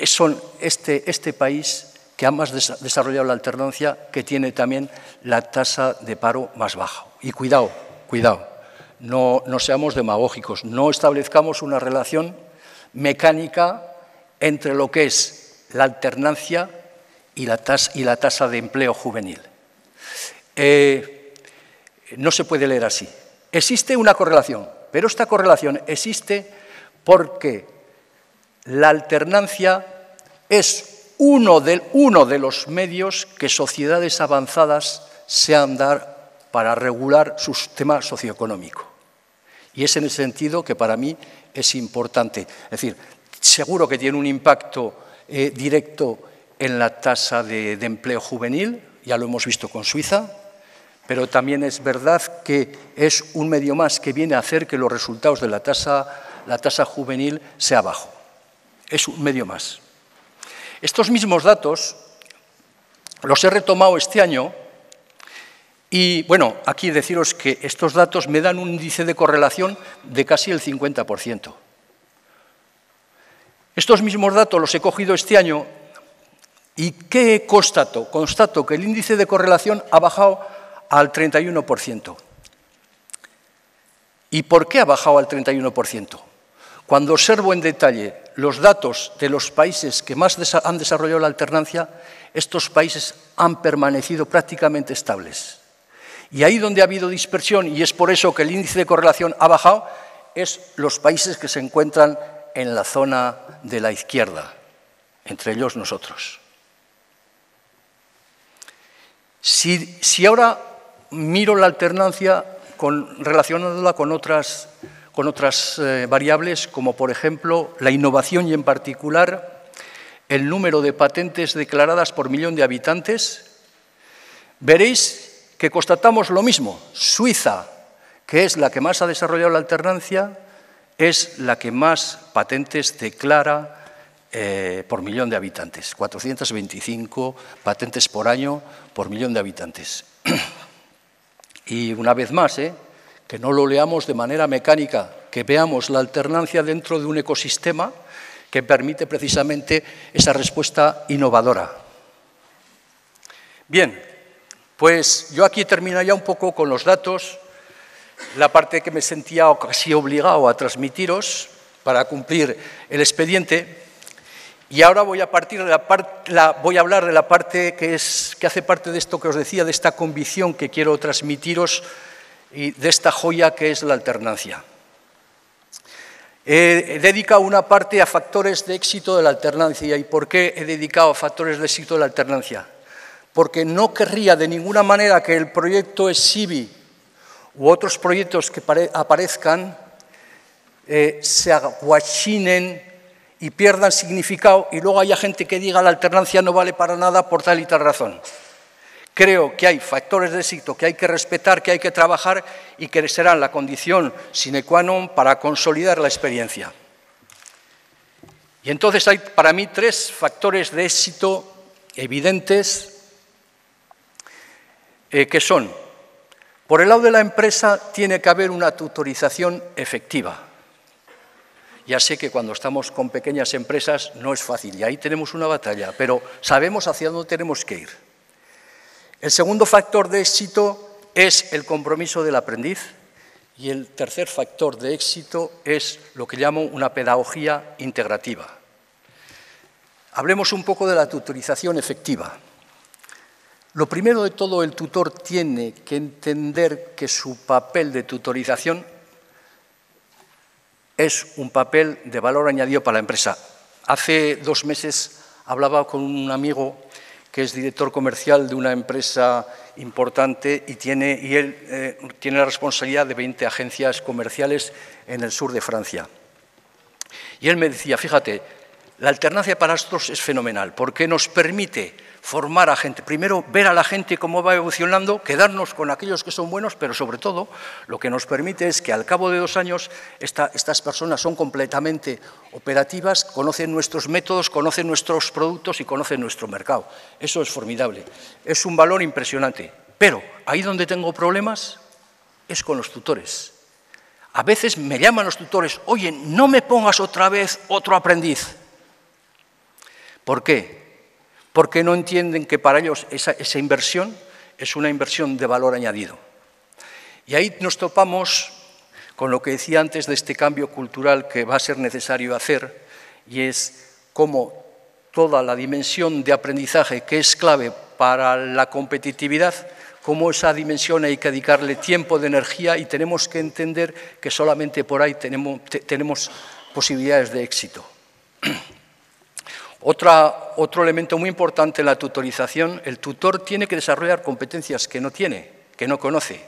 Son este país que ha más desarrollado la alternancia, que tiene también la tasa de paro más baja. Y cuidado, no seamos demagógicos, no establezcamos una relación mecánica entre lo que es la alternancia y la tasa de empleo juvenil. No se puede leer así. Existe una correlación, pero esta correlación existe porque la alternancia es uno de los medios que sociedades avanzadas se han dado para regular su sistema socioeconómico. Y es en ese sentido que para mí es importante. Es decir, seguro que tiene un impacto directo en la tasa de empleo juvenil, ya lo hemos visto con Suiza, pero también es verdad que es un medio más que viene a hacer que los resultados de la tasa juvenil sea bajo. Es un medio más. Estos mismos datos los he retomado este año y, bueno, aquí deciros que estos datos me dan un índice de correlación de casi el 50%. Estos mismos datos los he cogido este año y ¿qué constato? Constato que el índice de correlación ha bajado al 31%. ¿Y por qué ha bajado al 31%? Cuando observo en detalle los datos de los países que más han desarrollado la alternancia, estos países han permanecido prácticamente estables. Y ahí donde ha habido dispersión, y es por eso que el índice de correlación ha bajado, es los países que se encuentran en la zona de la izquierda, entre ellos nosotros. Si ahora miro la alternancia relacionándola con otras variables, como por ejemplo la innovación y en particular el número de patentes declaradas por millón de habitantes, veréis que constatamos lo mismo. Suiza, que es la que más ha desarrollado la alternancia, es la que más patentes declara por millón de habitantes, 425 patentes por año por millón de habitantes. Y una vez más, que no lo leamos de manera mecánica, que veamos la alternancia dentro de un ecosistema que permite precisamente esa respuesta innovadora. Bien, pues yo aquí termino ya un poco con los datos, la parte que me sentía casi obligado a transmitiros para cumplir el expediente. Y ahora voy a hablar de la parte que hace parte de esto que os decía, de esta convicción que quiero transmitiros y de esta joya que es la alternancia. He dedicado una parte a factores de éxito de la alternancia. ¿Y por qué he dedicado a factores de éxito de la alternancia? Porque no querría de ninguna manera que el proyecto Exhibi u otros proyectos que aparezcan se aguachinen y pierdan significado y luego haya gente que diga la alternancia no vale para nada por tal y tal razón. Creo que hay factores de éxito que hay que respetar, que hay que trabajar y que serán la condición sine qua non para consolidar la experiencia. Y entonces hay para mí 3 factores de éxito evidentes que son, por el lado de la empresa tiene que haber una tutorización efectiva. Ya sé que cuando estamos con pequeñas empresas no es fácil y ahí tenemos una batalla, pero sabemos hacia dónde tenemos que ir. El segundo factor de éxito es el compromiso del aprendiz y el tercer factor de éxito es lo que llamo una pedagogía integrativa. Hablemos un poco de la tutorización efectiva. Lo primero de todo, el tutor tiene que entender que su papel de tutorización es un papel de valor añadido para la empresa. Hace 2 meses hablaba con un amigo que es director comercial de una empresa importante y él tiene la responsabilidad de 20 agencias comerciales en el sur de Francia. Y él me decía, fíjate, la alternancia para nosotros es fenomenal porque nos permite formar a gente. Primero, ver a la gente cómo va evolucionando, quedarnos con aquellos que son buenos, pero sobre todo lo que nos permite es que al cabo de 2 años estas personas son completamente operativas, conocen nuestros métodos, conocen nuestros productos y conocen nuestro mercado. Eso es formidable, es un valor impresionante. Pero ahí donde tengo problemas es con los tutores. A veces me llaman los tutores, oye, no me pongas otra vez otro aprendiz. ¿Por qué? Porque no entienden que para ellos esa inversión es una inversión de valor añadido. Y ahí nos topamos con lo que decía antes de este cambio cultural que va a ser necesario hacer, y es cómo toda la dimensión de aprendizaje que es clave para la competitividad, cómo esa dimensión hay que dedicarle tiempo de energía y tenemos que entender que solamente por ahí tenemos posibilidades de éxito. Otro elemento muy importante en la tutorización, el tutor tiene que desarrollar competencias que no tiene, que no conoce.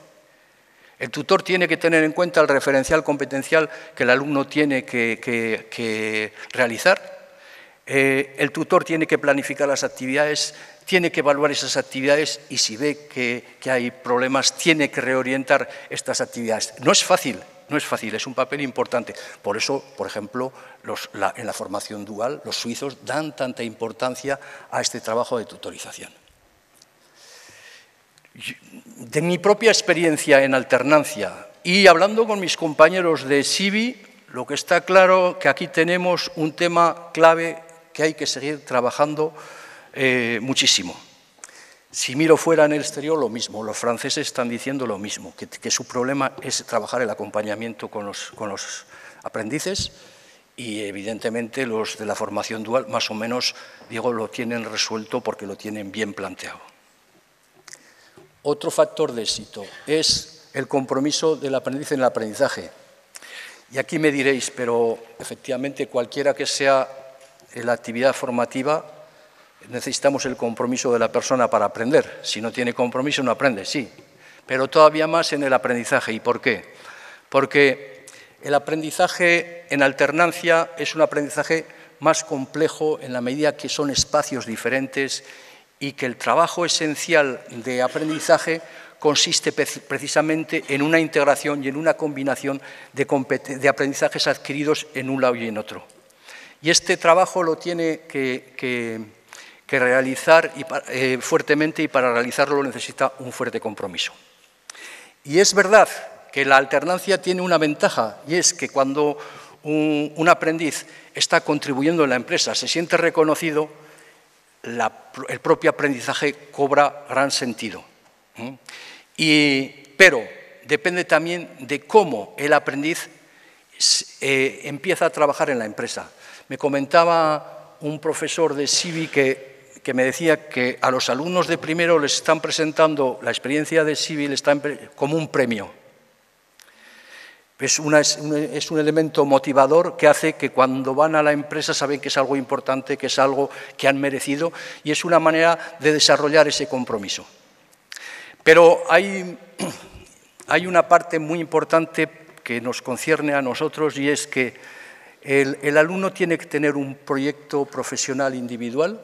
El tutor tiene que tener en cuenta el referencial competencial que el alumno tiene que realizar. El tutor tiene que planificar las actividades, tiene que evaluar esas actividades y si ve que hay problemas, tiene que reorientar estas actividades. No es fácil, es un papel importante. Por eso, por ejemplo, en la formación dual, los suizos dan tanta importancia a este trabajo de tutorización. De mi propia experiencia en alternancia y hablando con mis compañeros de Exhibi, lo que está claro es que aquí tenemos un tema clave que hay que seguir trabajando muchísimo. Si miro fuera en el exterior, lo mismo. Los franceses están diciendo lo mismo, que su problema es trabajar el acompañamiento con los aprendices y, evidentemente, los de la formación dual, más o menos, digo, lo tienen resuelto porque lo tienen bien planteado. Otro factor de éxito es el compromiso del aprendiz en el aprendizaje. Y aquí me diréis, pero efectivamente, cualquiera que sea la actividad formativa, necesitamos el compromiso de la persona para aprender. Si no tiene compromiso, no aprende, sí. Pero todavía más en el aprendizaje. ¿Y por qué? Porque el aprendizaje en alternancia es un aprendizaje más complejo en la medida que son espacios diferentes y que el trabajo esencial de aprendizaje consiste precisamente en una integración y en una combinación de aprendizajes adquiridos en un lado y en otro. Y este trabajo lo tiene que realizar fuertemente, y para realizarlo necesita un fuerte compromiso. Y es verdad que la alternancia tiene una ventaja, y es que cuando un aprendiz está contribuyendo en la empresa, se siente reconocido, el propio aprendizaje cobra gran sentido. Pero depende también de cómo el aprendiz empieza a trabajar en la empresa. Me comentaba un profesor de SIBI que me decía que a los alumnos de primero les están presentando la experiencia de SIBI como un premio. Es un elemento motivador que hace que cuando van a la empresa saben que es algo importante, que es algo que han merecido, y es una manera de desarrollar ese compromiso. Pero hay una parte muy importante que nos concierne a nosotros, y es que el alumno tiene que tener un proyecto profesional individual,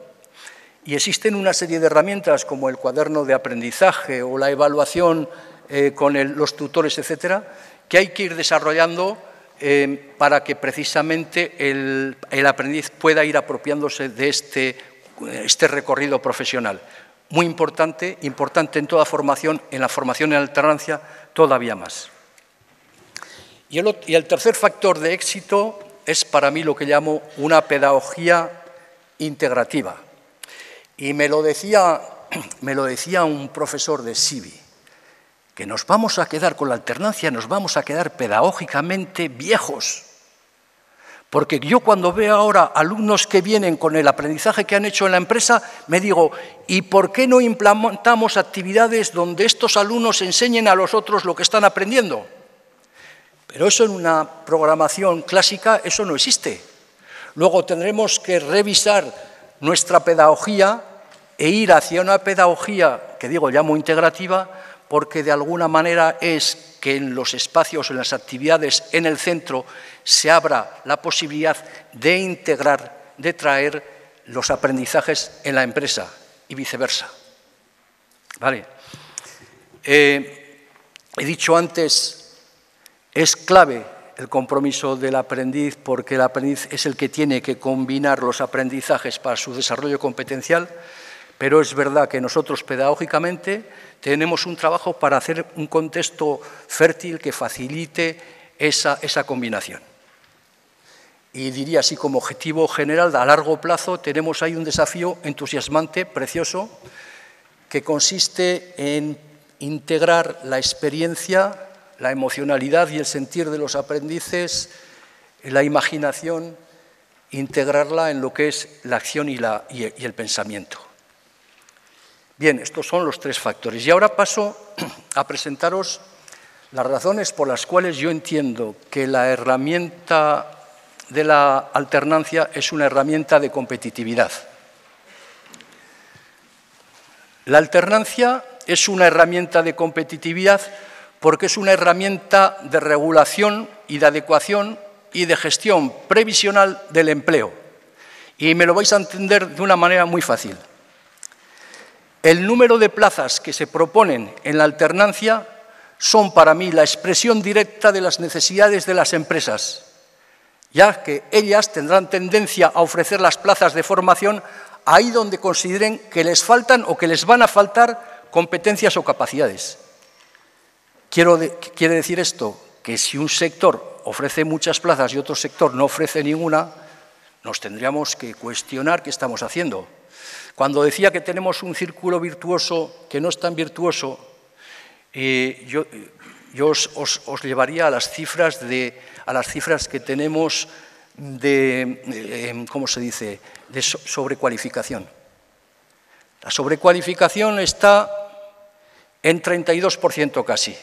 y existen una serie de herramientas como el cuaderno de aprendizaje o la evaluación con los tutores, etcétera, que hay que ir desarrollando para que precisamente el aprendiz pueda ir apropiándose de este recorrido profesional. Muy importante en toda formación, en la formación en alternancia todavía más. Y el tercer factor de éxito es para mí lo que llamo una pedagogía integrativa. Y me lo decía un profesor de SIBI, que nos vamos a quedar con la alternancia, nos vamos a quedar pedagógicamente viejos. Porque yo cuando veo ahora alumnos que vienen con el aprendizaje que han hecho en la empresa, me digo, ¿y por qué no implementamos actividades donde estos alumnos enseñen a los otros lo que están aprendiendo? Pero eso en una programación clásica, eso no existe. Luego tendremos que revisar nuestra pedagogía e ir hacia una pedagogía, que llamo integrativa, porque de alguna manera es que en los espacios, en las actividades, en el centro, se abra la posibilidad de integrar, de traer los aprendizajes en la empresa y viceversa. ¿Vale? He dicho antes, es clave el compromiso del aprendiz, porque el aprendiz es el que tiene que combinar los aprendizajes para su desarrollo competencial, pero es verdad que nosotros pedagógicamente tenemos un trabajo para hacer un contexto fértil que facilite esa combinación. Y diría así como objetivo general, a largo plazo, tenemos ahí un desafío entusiasmante, precioso, que consiste en integrar la experiencia, la emocionalidad y el sentir de los aprendices, la imaginación, integrarla en lo que es la acción y el pensamiento. Bien, estos son los tres factores. Y ahora paso a presentaros las razones por las cuales yo entiendo que la herramienta de la alternancia es una herramienta de competitividad. La alternancia es una herramienta de competitividad porque es una herramienta de regulación y de adecuación y de gestión previsional del empleo. Y me lo vais a entender de una manera muy fácil. El número de plazas que se proponen en la alternancia son para mí la expresión directa de las necesidades de las empresas, ya que ellas tendrán tendencia a ofrecer las plazas de formación ahí donde consideren que les faltan o que les van a faltar competencias o capacidades. Quiere decir esto que si un sector ofrece muchas plazas y otro sector no ofrece ninguna, nos tendríamos que cuestionar qué estamos haciendo. Cuando decía que tenemos un círculo virtuoso que no es tan virtuoso, yo os llevaría a las cifras que tenemos de, ¿cómo se dice?, de sobrecualificación. La sobrecualificación está en 32% casi.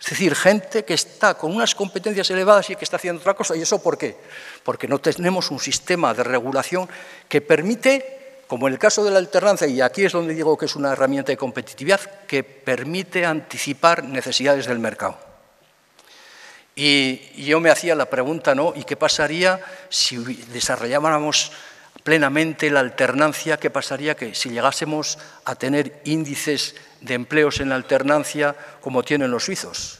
Es decir, gente que está con unas competencias elevadas y que está haciendo otra cosa. ¿Y eso por qué? Porque no tenemos un sistema de regulación que permite, como en el caso de la alternancia, y aquí es donde digo que es una herramienta de competitividad, que permite anticipar necesidades del mercado. Y yo me hacía la pregunta, ¿no? ¿Y qué pasaría si desarrolláramos plenamente la alternancia? ¿Qué pasaría que si llegásemos a tener índices de empleos en la alternancia como tienen los suizos?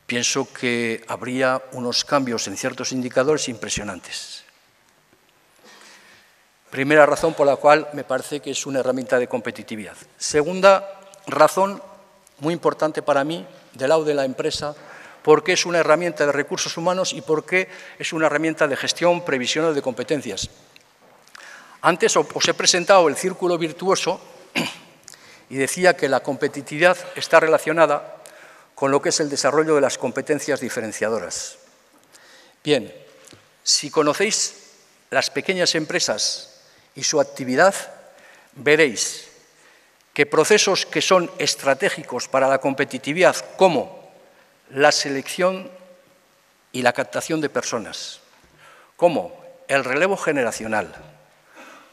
Pienso que habría unos cambios en ciertos indicadores impresionantes. Primera razón por la cual me parece que es una herramienta de competitividad. Segunda razón, muy importante para mí, del lado de la empresa, porque es una herramienta de recursos humanos y porque es una herramienta de gestión previsional de competencias. Antes os he presentado el círculo virtuoso y decía que la competitividad está relacionada con lo que es el desarrollo de las competencias diferenciadoras. Bien, si conocéis las pequeñas empresas y su actividad, veréis que procesos que son estratégicos para la competitividad, como la selección y la captación de personas, como el relevo generacional,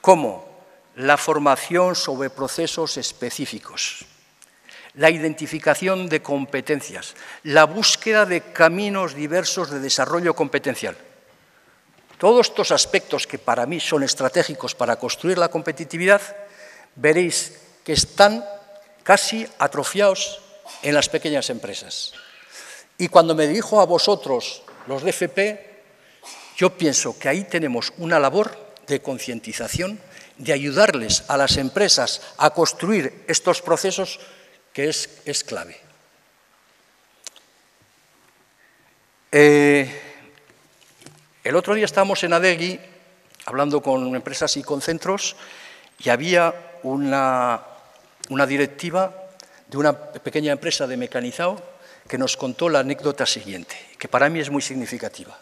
como la formación sobre procesos específicos, la identificación de competencias, la búsqueda de caminos diversos de desarrollo competencial. Todos estos aspectos que para mí son estratégicos para construir la competitividad, veréis que están casi atrofiados en las pequeñas empresas. Y cuando me dirijo a vosotros, los de FP, yo pienso que ahí tenemos una labor de concientización, de ayudarles a las empresas a construir estos procesos que es clave. El otro día estábamos en Adegi hablando con empresas y con centros y había una directiva de una pequeña empresa de mecanizado que nos contó la anécdota siguiente, que para mí es muy significativa.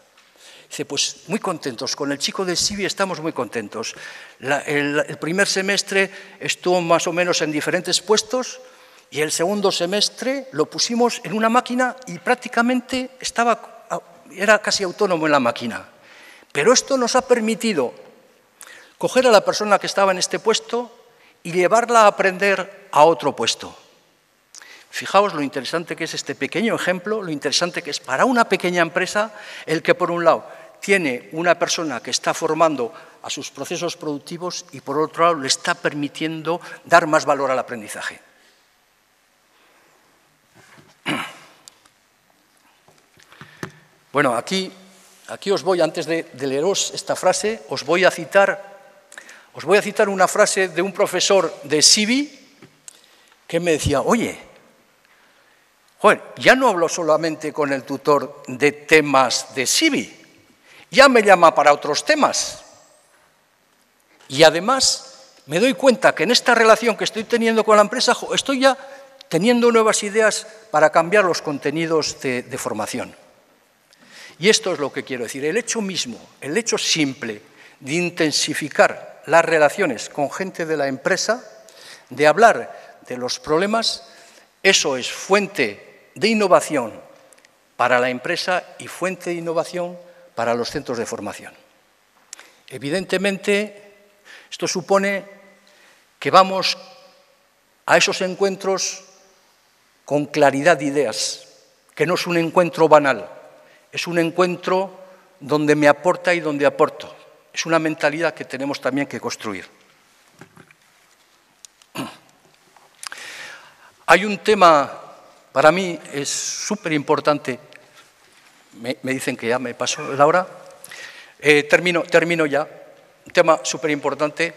Dice, pues muy contentos, con el chico del SIBI estamos muy contentos. El primer semestre estuvo más o menos en diferentes puestos y el segundo semestre lo pusimos en una máquina y prácticamente era casi autónomo en la máquina. Pero esto nos ha permitido coger a la persona que estaba en este puesto y llevarla a aprender a otro puesto. Fijaos lo interesante que es este pequeño ejemplo, lo interesante que es para una pequeña empresa el que, por un lado, tiene una persona que está formando a sus procesos productivos y, por otro lado, le está permitiendo dar más valor al aprendizaje. Bueno, aquí os voy, antes de leeros esta frase, os voy a citar una frase de un profesor de SIBI que me decía, oye, joder, ya no hablo solamente con el tutor de temas de SIBI, ya me llama para otros temas. Y además me doy cuenta que en esta relación que estoy teniendo con la empresa, estoy ya teniendo nuevas ideas para cambiar los contenidos de formación. Y esto es lo que quiero decir, el hecho mismo, el hecho simple de intensificar las relaciones con gente de la empresa, de hablar de los problemas, eso es fuente de innovación para la empresa y fuente de innovación para los centros de formación. Evidentemente, esto supone que vamos a esos encuentros con claridad de ideas, que no es un encuentro banal, es un encuentro donde me aporta y donde aporto. Es una mentalidad que tenemos también que construir. Hay un tema, para mí es súper importante, me dicen que ya me paso la hora, termino ya, un tema súper importante,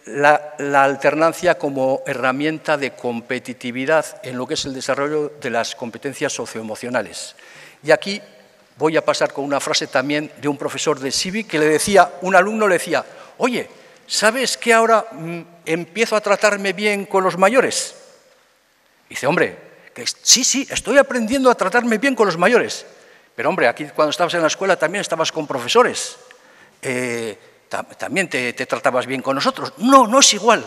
la alternancia como herramienta de competitividad en lo que es el desarrollo de las competencias socioemocionales. Y aquí voy a pasar con una frase también de un profesor de SIBI que le decía, un alumno le decía, oye, ¿sabes que ahora empiezo a tratarme bien con los mayores? Dice, hombre, que sí, estoy aprendiendo a tratarme bien con los mayores. Pero, hombre, aquí cuando estabas en la escuela también estabas con profesores. También te tratabas bien con nosotros. No, no es igual.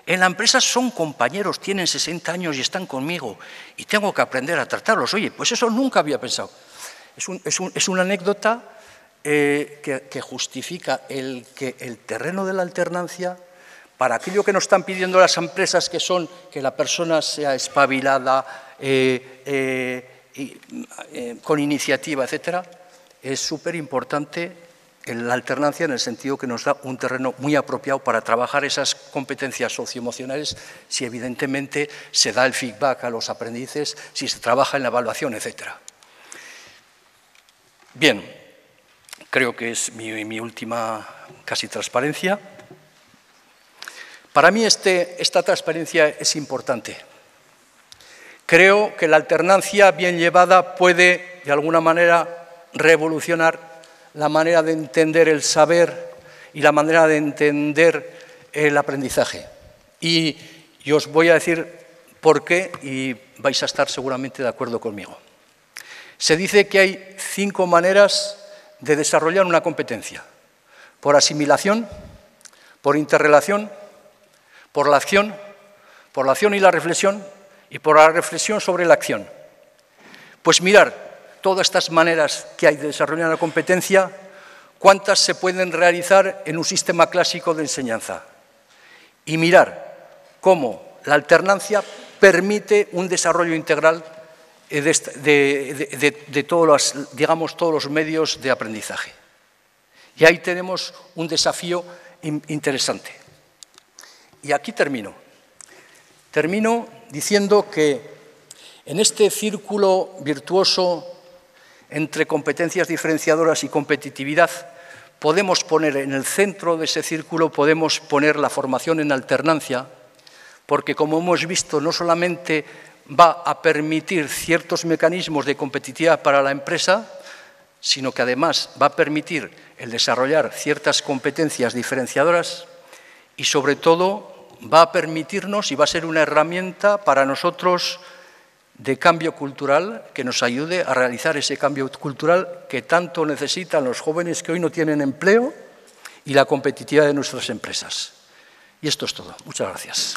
En la empresa son compañeros, tienen 60 años y están conmigo y tengo que aprender a tratarlos. Oye, pues eso nunca había pensado. Es una anécdota que justifica que el terreno de la alternancia, para aquello que nos están pidiendo las empresas, que son que la persona sea espabilada, con iniciativa, etcétera, es súper importante en la alternancia, en el sentido que nos da un terreno muy apropiado para trabajar esas competencias socioemocionales, si evidentemente se da el feedback a los aprendices, si se trabaja en la evaluación, etcétera. Bien, creo que es mi última casi transparencia. Para mí esta transparencia es importante. Creo que la alternancia bien llevada puede, de alguna manera, revolucionar la manera de entender el saber y la manera de entender el aprendizaje. Y os voy a decir por qué y vais a estar seguramente de acuerdo conmigo. Se dice que hay 5 maneras de desarrollar una competencia: por asimilación, por interrelación, por la acción y la reflexión, y por la reflexión sobre la acción. Pues mirar todas estas maneras que hay de desarrollar una competencia, cuántas se pueden realizar en un sistema clásico de enseñanza. Y mirar cómo la alternancia permite un desarrollo integral de todos los medios de aprendizaje. Y ahí tenemos un desafío interesante. Y aquí termino. Termino diciendo que en este círculo virtuoso entre competencias diferenciadoras y competitividad, podemos poner en el centro de ese círculo, podemos poner la formación en alternancia, porque, como hemos visto, no solamente va a permitir ciertos mecanismos de competitividad para la empresa, sino que además va a permitir el desarrollar ciertas competencias diferenciadoras y, sobre todo, va a permitirnos y va a ser una herramienta para nosotros de cambio cultural, que nos ayude a realizar ese cambio cultural que tanto necesitan los jóvenes que hoy no tienen empleo y la competitividad de nuestras empresas. Y esto es todo. Muchas gracias.